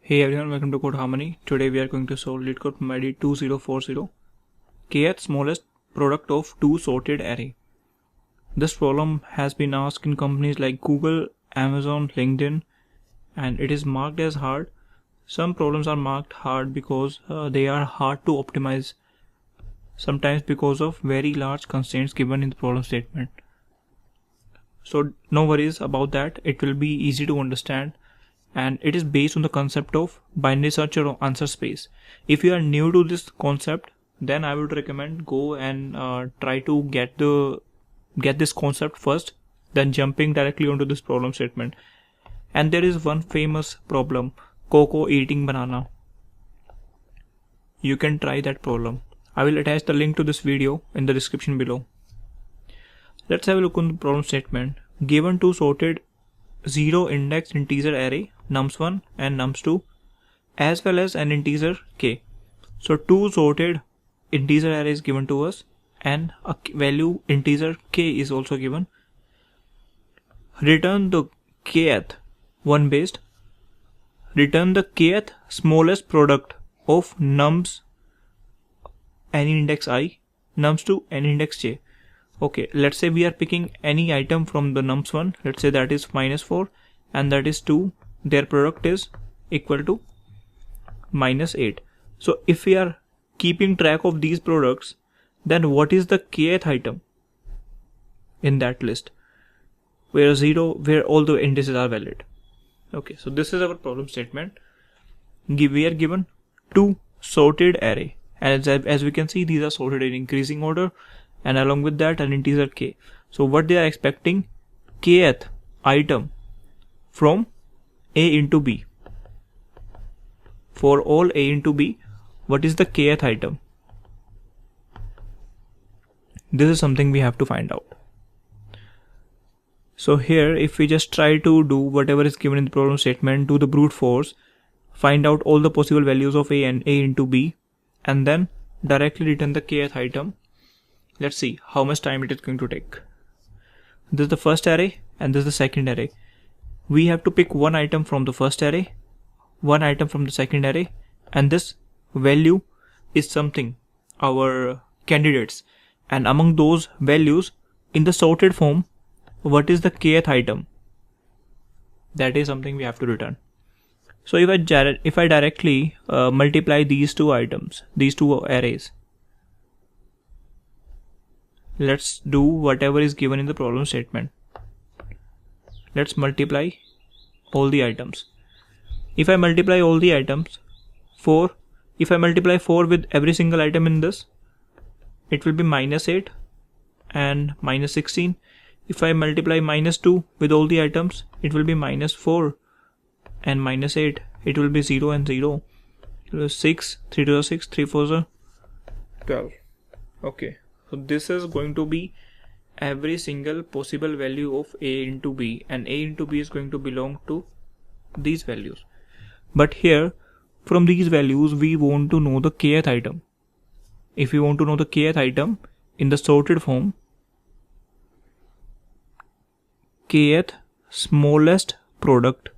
Hey everyone, welcome to Code Harmony. Today we are going to solve LeetCode from ID 2040. Kth smallest product of two sorted array. This problem has been asked in companies like Google, Amazon, LinkedIn, and it is marked as hard. Some problems are marked hard because they are hard to optimize, sometimes because of very large constraints given in the problem statement. So no worries about that, it will be easy to understand. And it is based on the concept of binary search or answer space. If you are new to this concept, then I would recommend go and try to get this concept first, then jumping directly onto this problem statement. And there is one famous problem, Coco eating banana. You can try that problem. I will attach the link to this video in the description below. Let's have a look on the problem statement. Given two sorted 0 index integer array nums1 and nums2 as well as an integer k. So two sorted integer array is given to us and a value integer k is also given. Return the kth one based. Return the kth smallest product of nums any index I, nums2 any index j. Okay, let's say we are picking any item from the nums1, let's say that is -4 and that is 2, their product is equal to -8. So if we are keeping track of these products, then what is the kth item in that list where all the indices are valid? Okay, so this is our problem statement. We are given two sorted array, and as we can see, these are sorted in increasing order, and along with that an integer k. So what they are expecting, kth item from a into b. For all a into b, what is the kth item? This is something we have to find out. So here, if we just try to do whatever is given in the problem statement, do the brute force, find out all the possible values of a and a into b, and then directly return the kth item. Let's see how much time it is going to take. This is the first array and this is the second array. We have to pick one item from the first array, one item from the second array, and this value is something, our candidates. And among those values, in the sorted form, what is the kth item? That is something we have to return. So if I directly multiply these two items, these two arrays, let's do whatever is given in the problem statement. Let's multiply all the items. If I multiply all the items, if I multiply 4 with every single item in this, it will be -8 and -16. If I multiply -2 with all the items, it will be -4 and -8. It will be 0 and 0. 6, 3 to the 6, 3 4 are 12. Okay. So this is going to be every single possible value of a into b, and a into b is going to belong to these values. But here, from these values, we want to know the kth item. If we want to know the kth item in the sorted form, kth smallest product.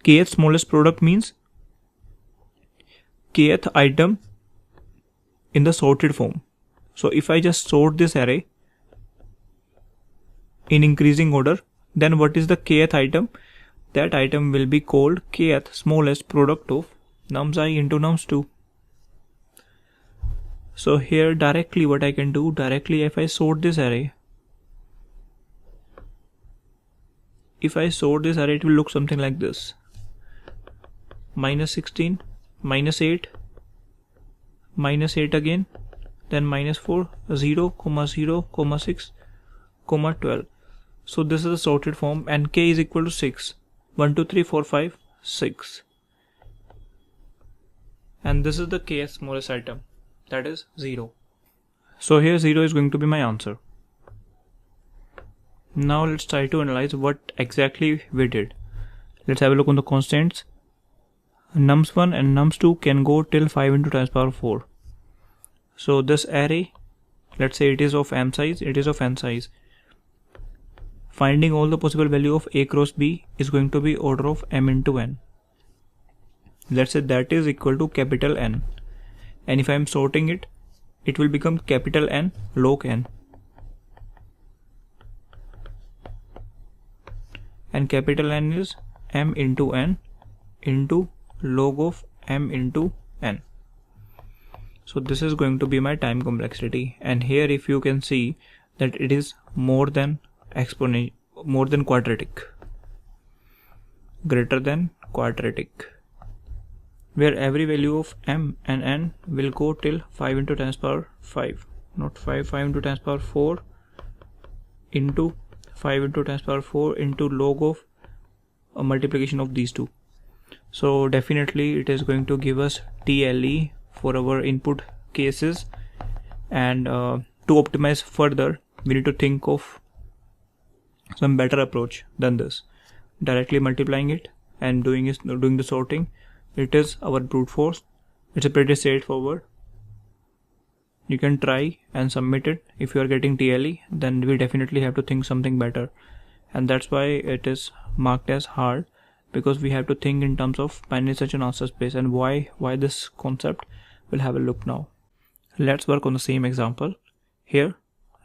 Kth smallest product means kth item in the sorted form. So if I just sort this array in increasing order, then what is the kth item? That item will be called kth smallest product of nums I into nums2. So here directly what I can do, if I sort this array, it will look something like this. -16, -8, -8 again, then -4, 0, 0, 6, 12. So this is the sorted form, and k is equal to 6. 1, 2, 3, 4, 5, 6. And this is the kth smallest item, that is 0. So here 0 is going to be my answer. Now let's try to analyze what exactly we did. Let's have a look on the constants. Nums1 and nums2 can go till 5 into 10 power 4. So this array, let's say it is of m size, it is of n size. Finding all the possible value of a cross b is going to be order of m into n. let's say that is equal to capital N, and if I am sorting it, it will become capital N log N, and capital N is M into N into log of M into N. So this is going to be my time complexity, and here if you can see that it is more than exponential, more than quadratic, greater than quadratic, where every value of M and N will go till 5 into 10 power 5, not 5 into 10 power 4 into 5 into 10 power 4 into log of a multiplication of these two. So definitely it is going to give us TLE for our input cases, and to optimize further we need to think of some better approach than this. Directly multiplying it and doing the sorting, it is our brute force. It's a pretty straightforward. You can try and submit it. If you are getting TLE, then we definitely have to think something better, and that's why it is marked as hard, because we have to think in terms of binary search and answer space. And why this concept, we'll have a look now. Let's work on the same example. Here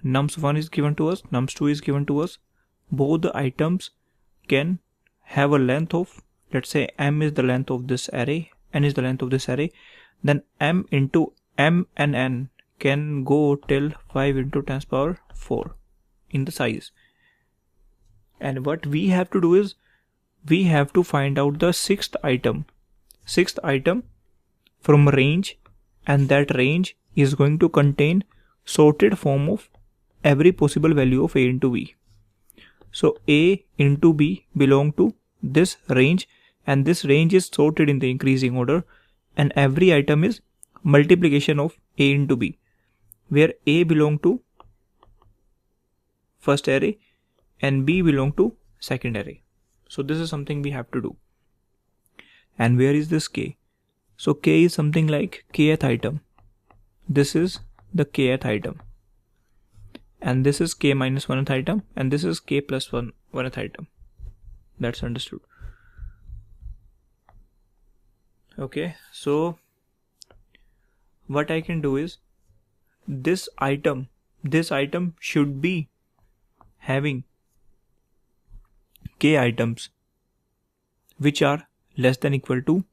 nums1 is given to us, nums2 is given to us. Both the items can have a length of, let's say M is the length of this array, N is the length of this array, then M into M and N can go till 5 into 10 power 4 in the size. And what we have to do is we have to find out the sixth item from range, and that range is going to contain sorted form of every possible value of A into B. So A into B belong to this range, and this range is sorted in the increasing order, and every item is multiplication of A into B, where A belong to first array and B belong to second array. So this is something we have to do. And where is this K? So K is something like kth item. This is the kth item, and this is K minus 1th item, and this is K plus 1th item. That's understood. Okay, so what I can do is this item should be having K items which are less than equal to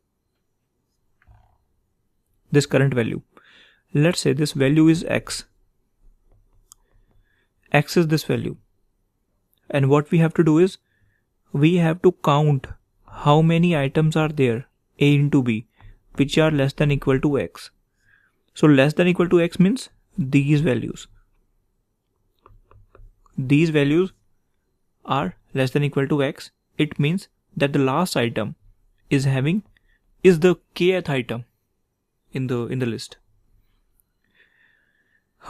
this current value. Let's say this value is X. X is this value, and what we have to do is we have to count how many items are there, A into B, which are less than equal to X. So less than equal to X means these values. These values are less than equal to X. It means that the last item is the kth item in the list.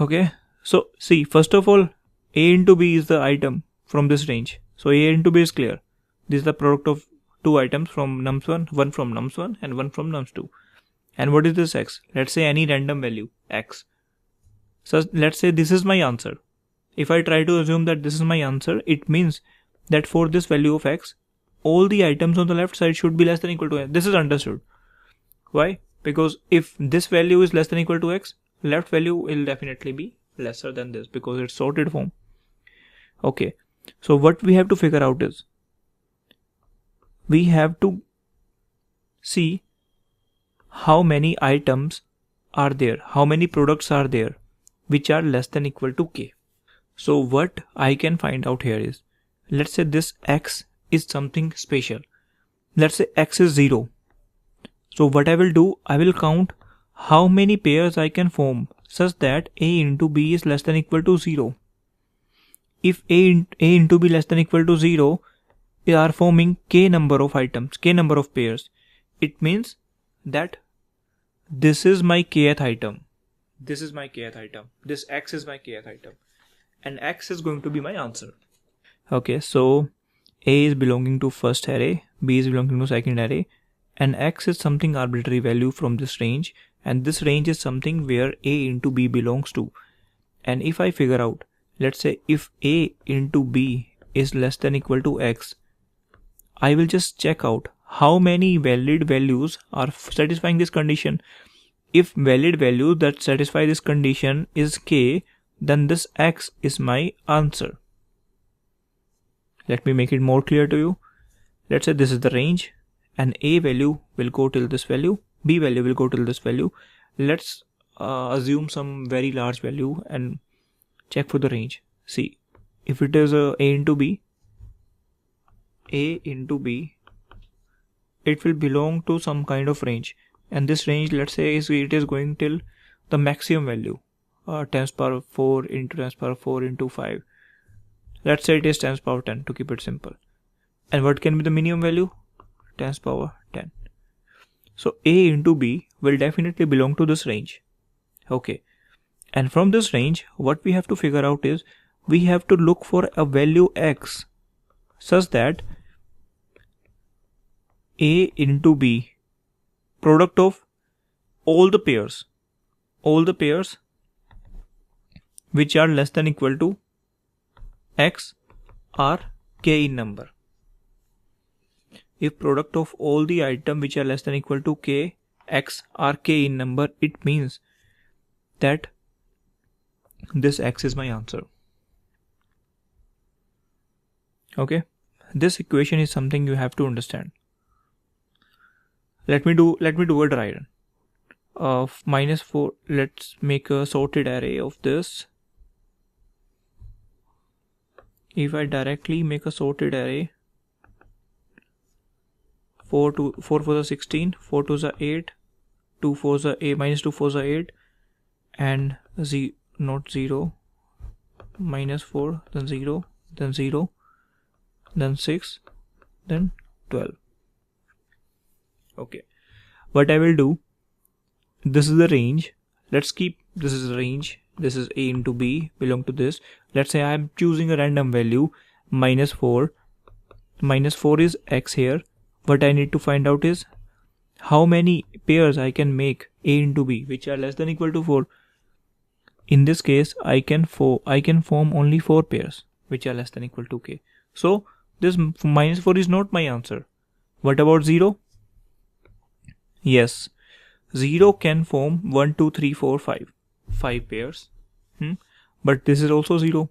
Okay, so see, first of all, A into B is the item from this range. So A into B is clear. This is the product of two items from nums1, one from nums1 and one from nums2. And what is this X? Let's say any random value X. So let's say this is my answer. If I try to assume that this is my answer, it means that for this value of X, all the items on the left side should be less than equal to X. This is understood. Why? Because if this value is less than equal to X, left value will definitely be lesser than this because it's sorted form. Okay, so what we have to figure out is we have to see how many items are there, how many products are there which are less than equal to K. So what I can find out here is, let's say this X is something special. Let's say X is 0. So what I will do, I will count how many pairs I can form such that A into B is less than equal to 0. If A into B less than equal to 0, they are forming K number of items, K number of pairs. It means that this is my kth item. This is my kth item. This X is my kth item. And X is going to be my answer. Okay, so A is belonging to first array, B is belonging to second array, and X is something arbitrary value from this range, and this range is something where A into B belongs to. And if I figure out, let's say if A into B is less than equal to X, I will just check out how many valid values are satisfying this condition. If valid value that satisfy this condition is k, then this x is my answer. Let me make it more clear to you. Let's say this is the range, and a value will go till this value, b value will go till this value. Let's assume some very large value and check for the range. See, if it is a into b, it will belong to some kind of range, and this range, let's say, it is going till the maximum value, 10 to the power 4 into 10 to the power 4 into 5. Let's say it is 10 to the power 10 to keep it simple. And what can be the minimum value? 10 to the power 10. So a into b will definitely belong to this range. Okay. And from this range, what we have to figure out is, we have to look for a value x such that a into b, product of all the pairs which are less than equal to x are k in number. If product of all the items which are less than equal to k, x are k in number, it means that this x is my answer. Okay, this equation is something you have to understand. Let me do a dry run of -4. Let's make a sorted array of this. If I directly make a sorted array, 4 for the 16, 4 to the 8, 2 for the a, -2 for the 8, and not 0, -4, then 0, then 0, then 6, then 12. Okay, what I will do, this is the range. Let's keep this is the range. This is a into b belong to this. Let's say I am choosing a random value, -4. -4 is x here. What I need to find out is how many pairs I can make a into b which are less than equal to 4. In this case, I can form only 4 pairs which are less than equal to k. So this -4 is not my answer. What about 0? Yes, 0 can form 1, 2, 3, 4, 5 pairs. But this is also 0.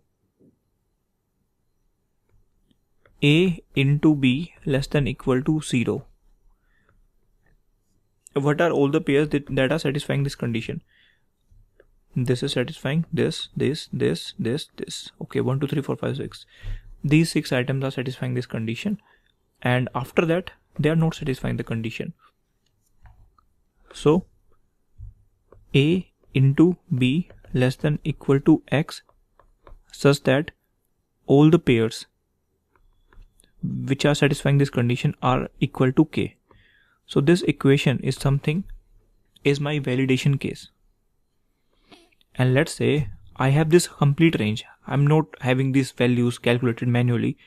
A into b less than equal to 0. What are all the pairs that are satisfying this condition? This is satisfying this. Okay, 1, 2, 3, 4, 5, 6. These 6 items are satisfying this condition, and after that they are not satisfying the condition. So a into b less than equal to x such that all the pairs which are satisfying this condition are equal to k. So this equation is my validation case. And let's say I have this complete range. I'm not having these values calculated manually.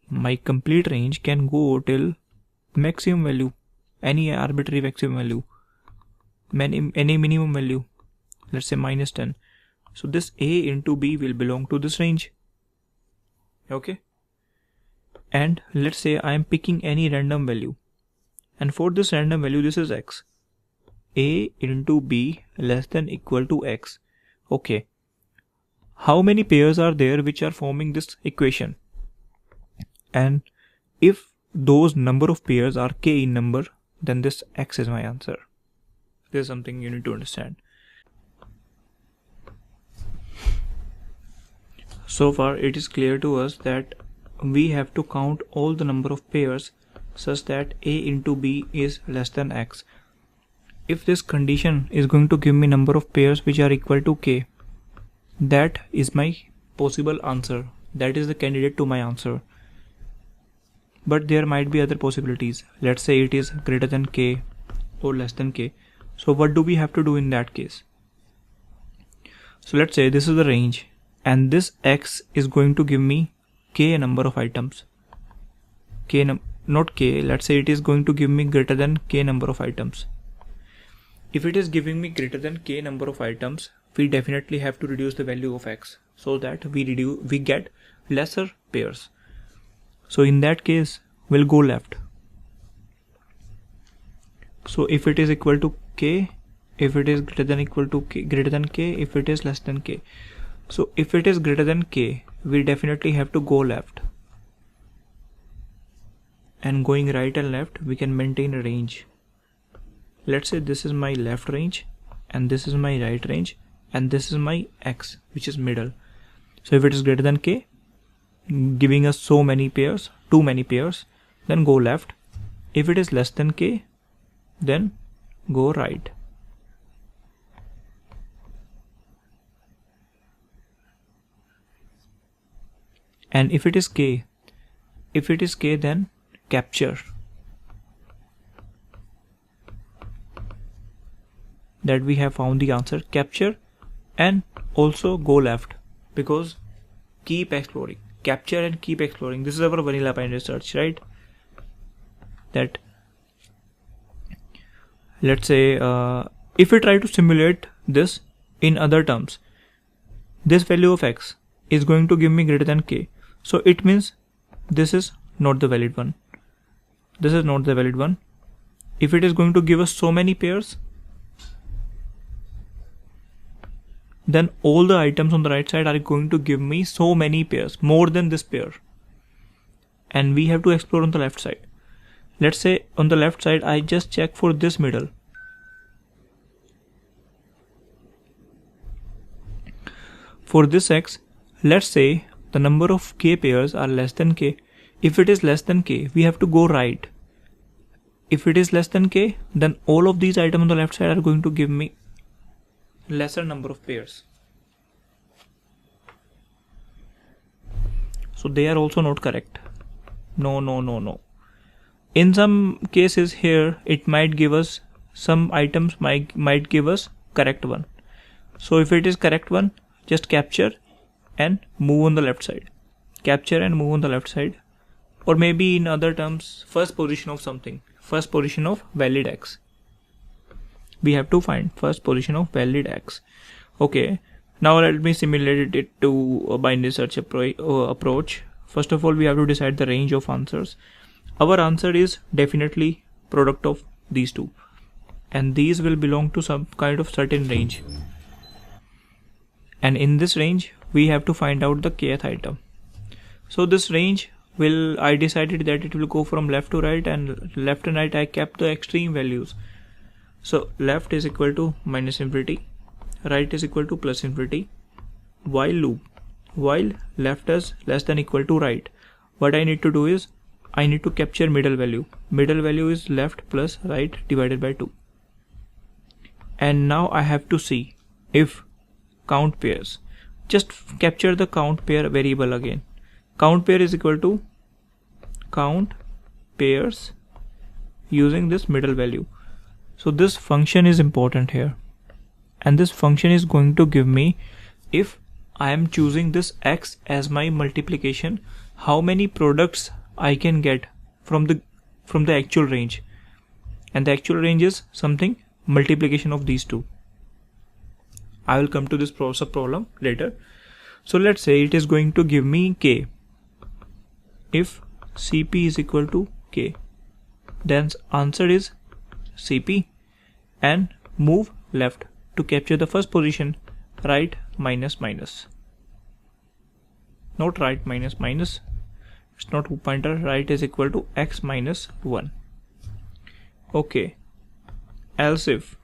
My complete range can go till maximum value, any arbitrary maximum value, any minimum value, let's say -10. So this a into b will belong to this range. Okay, and let's say I am picking any random value, and for this random value, this is x. A into b less than equal to x. Okay, how many pairs are there which are forming this equation? And if those number of pairs are k in number, then this x is my answer. This is something you need to understand. So far it is clear to us that we have to count all the number of pairs such that a into b is less than x. If this condition is going to give me number of pairs which are equal to k, that is my possible answer. That is the candidate to my answer. But there might be other possibilities. Let's say it is greater than k or less than k. So what do we have to do in that case? So let's say this is the range, and this x is going to give me k number of items. Not k, let's say it is going to give me greater than k number of items. If it is giving me greater than k number of items, we definitely have to reduce the value of x so that we get lesser pairs. So in that case, we'll go left. So if it is equal to k, if it is greater than equal to k, greater than k, if it is less than k. So if it is greater than k, we definitely have to go left, and going right and left we can maintain a range. Let's say this is my left range and this is my right range and this is my x, which is middle. So if it is greater than k, giving us so many pairs, too many pairs, then go left. If it is less than k, then go right. And if it is k, then capture. That we have found the answer, capture, and also go left, because keep exploring, capture and keep exploring. This is our vanilla binary search, right? That, let's say if we try to simulate this in other terms, this value of x is going to give me greater than k. So it means this is not the valid one. This is not the valid one. If it is going to give us so many pairs, then all the items on the right side are going to give me so many pairs, more than this pair. And we have to explore on the left side. Let's say on the left side I just check for this middle. For this x, let's say the number of k pairs are less than k. If it is less than k, we have to go right. If it is less than k, then all of these items on the left side are going to give me lesser number of pairs. So they are also not correct. No. In some cases here, it might give us, some items might give us correct one. So if it is correct one, just capture and move on the left side. Capture and move on the left side. Or maybe in other terms, first position of something, first position of valid x. We have to find first position of valid x. Okay, now let me simulate it to a binary search approach. First of all, we have to decide the range of answers. Our answer is definitely product of these two, and these will belong to some kind of certain range. And in this range, we have to find out the kth item. So this range will, I decided that it will go from left to right, and left and right I kept the extreme values. So left is equal to minus infinity, right is equal to plus infinity. While loop, while left is less than equal to right, what I need to do is I need to capture middle value. Middle value is left plus right divided by 2. And now I have to see if count pairs. Just capture the count pair variable again. Count pair is equal to count pairs using this middle value. So this function is important here, and this function is going to give me, if I am choosing this x as my multiplication, how many products I can get from the actual range. And the actual range is something multiplication of these two. I will come to this subproblem later. So let's say it is going to give me k. If cp is equal to k, then answer is cp, and move left to capture the first position, right minus minus. Not right minus minus, it's not pointer, right is equal to x minus 1. Okay, else if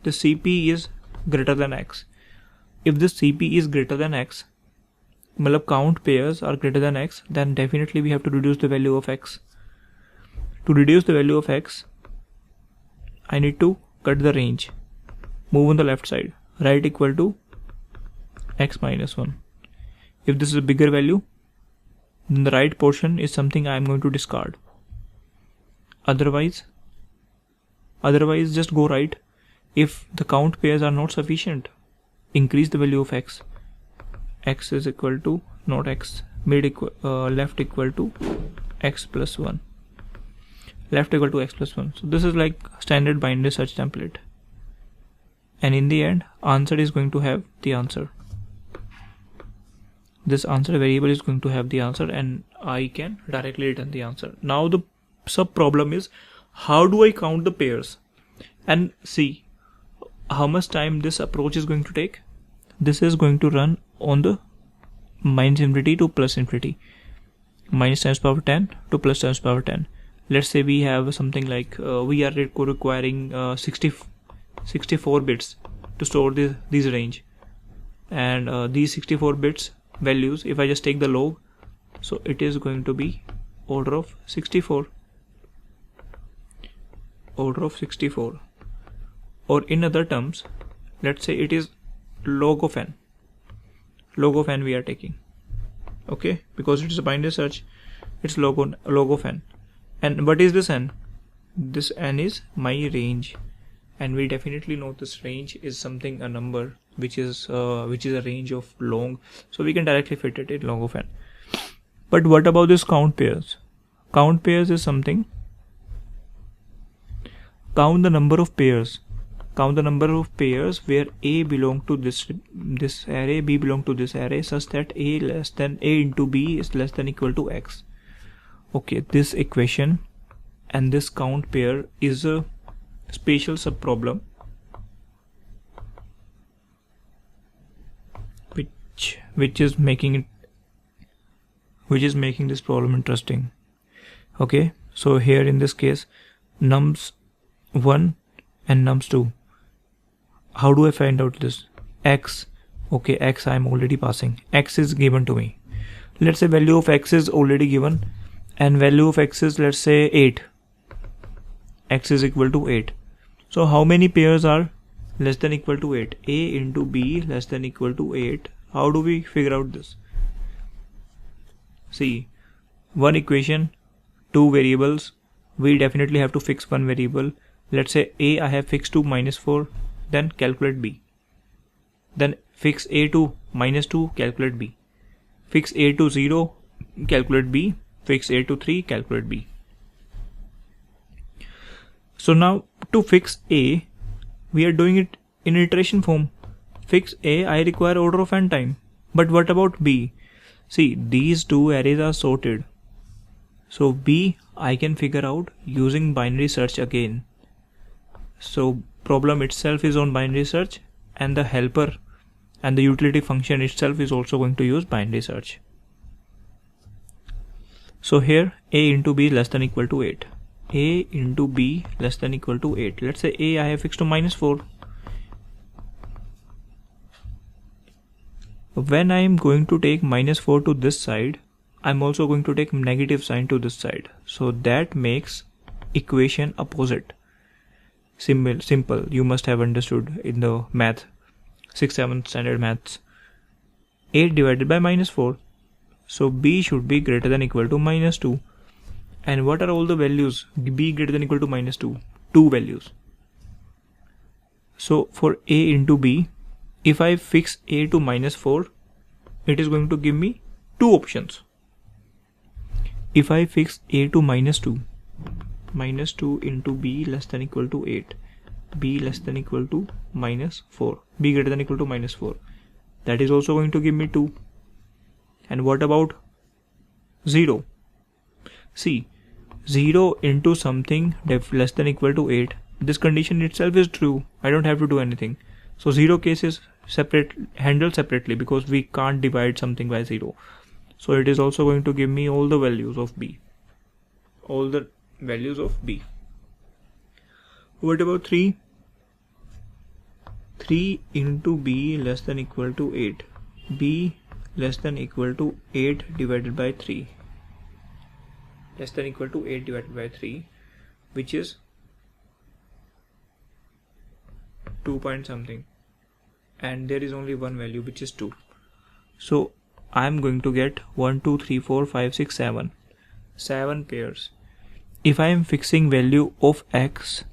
the cp is greater than x. If the cp is greater than x, matlab count pairs are greater than x, then definitely we have to reduce the value of x. To reduce the value of x, I need to cut the range, move on the left side, right equal to x minus 1. If this is a bigger value, then the right portion is something I am going to discard. Otherwise just go right. If the count pairs are not sufficient, increase the value of x. X is equal to, not x, left equal to x plus 1. Left equal to x plus 1. So this is like standard binary search template. And in the end, answer is going to have the answer. This answer variable is going to have the answer, and I can directly return the answer. Now the sub problem is how do I count the pairs and see how much time this approach is going to take? This is going to run on the minus infinity to plus infinity, minus times power 10 to plus times power 10. Let's say we have something like we are requiring 64 bits to store these range, and these 64 bits values, if I just take the log, so it is going to be order of 64, or in other terms, let's say it is log of n we are taking, okay, because it is a binary search, it's log of n. And what is this n? This n is my range, and we definitely know this range is something, a number which is a range of long, so we can directly fit it in log of n. But what about this count pairs? Count pairs is something, count the number of pairs where A belong to this array, B belong to this array, such that A into B is less than equal to X. Okay, this equation and this count pair is a spatial subproblem which is making this problem interesting. Okay, so here in this case, nums 1 and nums 2. How do I find out this? X, okay, X I am already passing. X is given to me. Let's say value of X is already given, and value of X is, let's say, 8. X is equal to 8. So how many pairs are less than equal to 8? A into B less than equal to 8. How do we figure out this? See, one equation, two variables. We definitely have to fix one variable. Let's say A I have fixed to -4, then calculate B. Then fix A to -2, calculate B. Fix A to 0, calculate B. Fix A to 3, calculate B. So now to fix A, we are doing it in iteration form. Fix A, I require order of n time. But what about B? See, these two arrays are sorted. So B I can figure out using binary search again. So problem itself is on binary search, and the helper and the utility function itself is also going to use binary search. So here A into B less than equal to 8. A into B less than equal to 8. Let's say A I have fixed to -4. When I am going to take -4 to this side, I'm also going to take negative sign to this side. So that makes equation opposite. Simple. You must have understood in the math, 6th, 7th standard maths. 8 divided by -4. So B should be greater than equal to -2. And what are all the values? B greater than equal to -2. 2 values. So for A into B, if I fix A to -4, it is going to give me two options. If I fix A to -2, -2 into B less than equal to 8, B less than equal to -4, B greater than equal to -4, that is also going to give me 2. And what about 0? See, 0 into something less than equal to 8, this condition itself is true. I don't have to do anything. So 0 case is handled separately, because we can't divide something by 0. So it is also going to give me all the values of B. What about 3? 3 into B less than equal to 8. B less than equal to 8 divided by 3. Less than equal to 8 divided by 3, which is 2 point something. And there is only one value, which is 2. So I am going to get 1, 2, 3, 4, 5, 6, 7. 7 pairs. If I am fixing value of X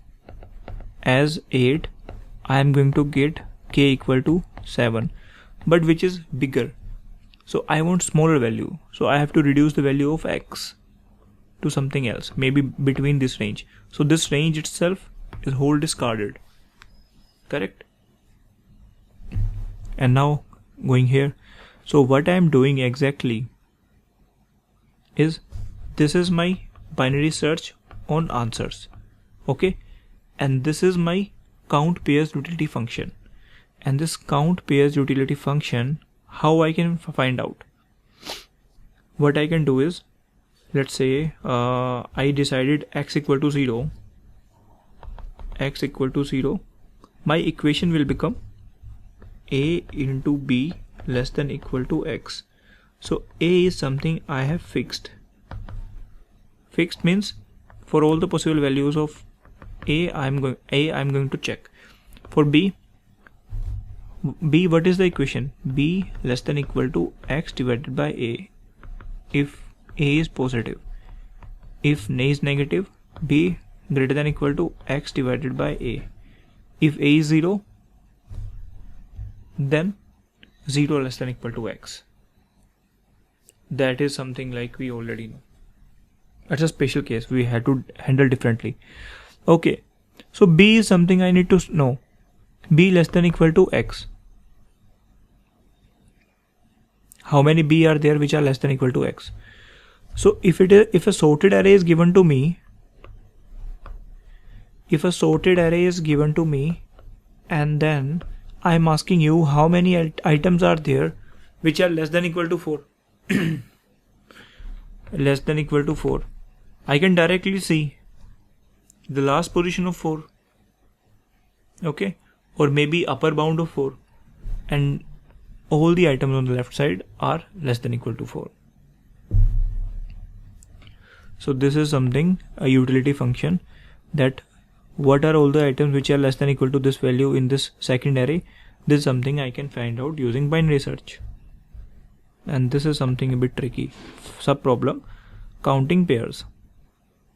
as 8, I am going to get K equal to 7. But which is bigger? So I want smaller value. So I have to reduce the value of X to something else, maybe between this range. So this range itself is whole discarded. Correct? And now going here. So what I am doing exactly is, this is my binary search on answers. Okay, and this is my count pairs utility function. And this count pairs utility function, how I can find out? What I can do is, let's say I decided x equal to 0, x equal to 0, my equation will become a into b less than equal to x. So a is something I have fixed. Fixed means for all the possible values of a, I'm going to check. For b, what is the equation? B less than equal to x divided by a, if a is positive. If a is negative, b greater than equal to x divided by a. If a is 0, then 0 less than equal to x. That is something like we already know. That's a special case we had to handle differently. Okay, so b is something I need to know. B less than equal to x. How many b are there which are less than equal to x? So if a sorted array is given to me, and then I'm asking you how many items are there which are less than equal to 4. Less than equal to 4. I can directly see the last position of 4. Okay, or maybe upper bound of 4, and all the items on the left side are less than equal to 4. So this is something, a utility function, that what are all the items which are less than equal to this value in this second array. This is something I can find out using binary search. And this is something a bit tricky. Subproblem, counting pairs.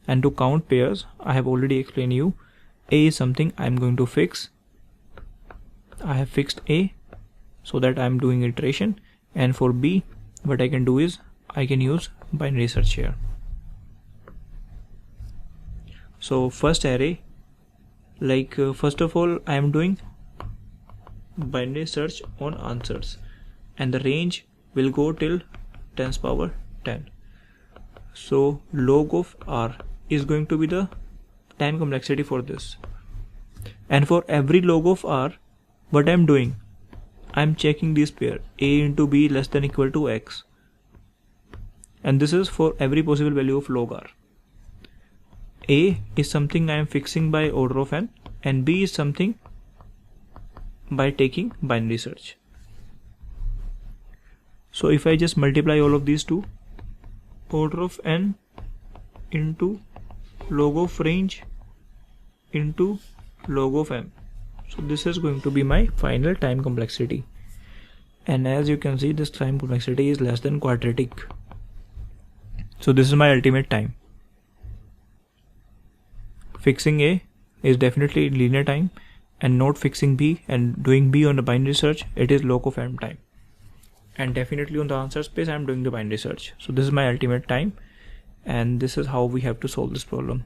And to count pairs, I have already explained you, a is something I'm going to fix. I have fixed a, so that I'm doing iteration. And for b, what I can do is I can use binary search here. So first array, like first of all I am doing binary search on answers, and the range will go till 10's power 10. So log of r is going to be the time complexity for this, and for every log of r, what I am doing, I am checking this pair a into b less than equal to x, and this is for every possible value of log r. A is something I am fixing by order of n, and b is something by taking binary search. So if I just multiply all of these two, order of n into log of range into log of m. So this is going to be my final time complexity. And as you can see, this time complexity is less than quadratic. So this is my ultimate time. Fixing A is definitely linear time, and not fixing B and doing B on the binary search, it is log of m time. And definitely on the answer space, I am doing the binary search. So this is my ultimate time, and this is how we have to solve this problem.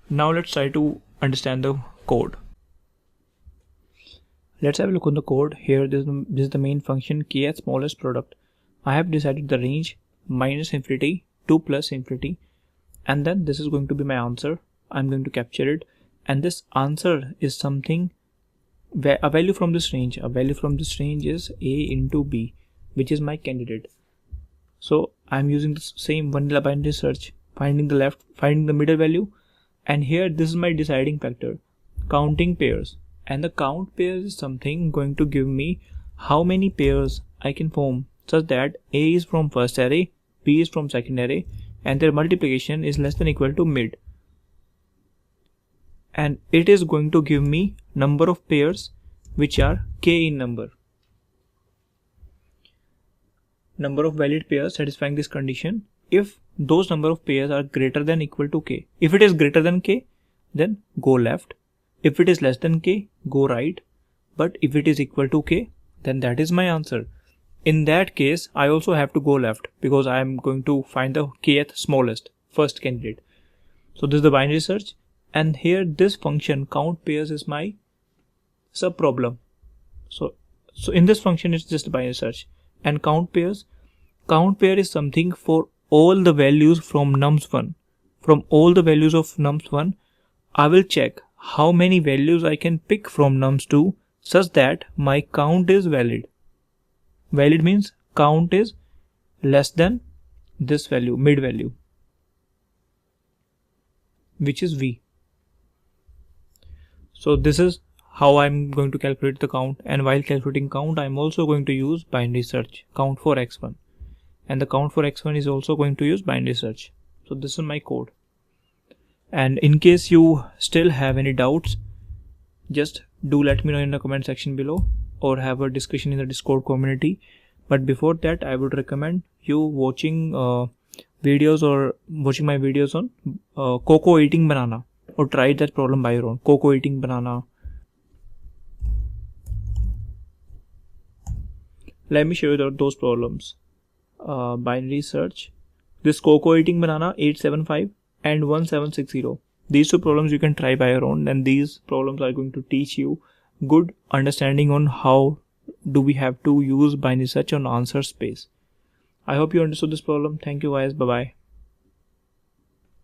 Now let's try to understand the code. Let's have a look on the code. Here this is the main function kth smallest product. I have decided the range minus infinity to plus infinity, and then this is going to be my answer. I'm going to capture it, and this answer is something, a value from this range. A value from this range is a into b, which is my candidate. So I'm using the same vanilla binary search, finding the middle value, and here this is my deciding factor, counting pairs. And the count pairs is something going to give me how many pairs I can form, such that a is from first array, b is from second array, and their multiplication is less than equal to mid. And it is going to give me number of pairs which are k in number. Number of valid pairs satisfying this condition if those number of pairs are greater than equal to k. If it is greater than k, then go left. If it is less than k, go right. But if it is equal to k, then that is my answer. In that case, I also have to go left, because I am going to find the kth smallest first candidate. So this is the binary search. And here this function count pairs is my subproblem. So in this function it's just a binary search. And count pair is something for all the values from nums1. From all the values of nums1, I will check how many values I can pick from nums2 such that my count is valid. Valid means count is less than this value, mid value, which is v. So this is how I'm going to calculate the count, and while calculating count I'm also going to use binary search, count for x1, and the count for x1 is also going to use binary search. So this is my code, and in case you still have any doubts, just do let me know in the comment section below or have a discussion in the Discord community. But before that, I would recommend you watching videos or watching my videos on cocoa eating banana, or try that problem by your own. Cocoa eating banana. Let me show you those problems. Binary search. This cocoa eating banana 875 and 1760. These two problems you can try by your own, and these problems are going to teach you good understanding on how do we have to use binary search on answer space. I hope you understood this problem. Thank you guys. Bye bye.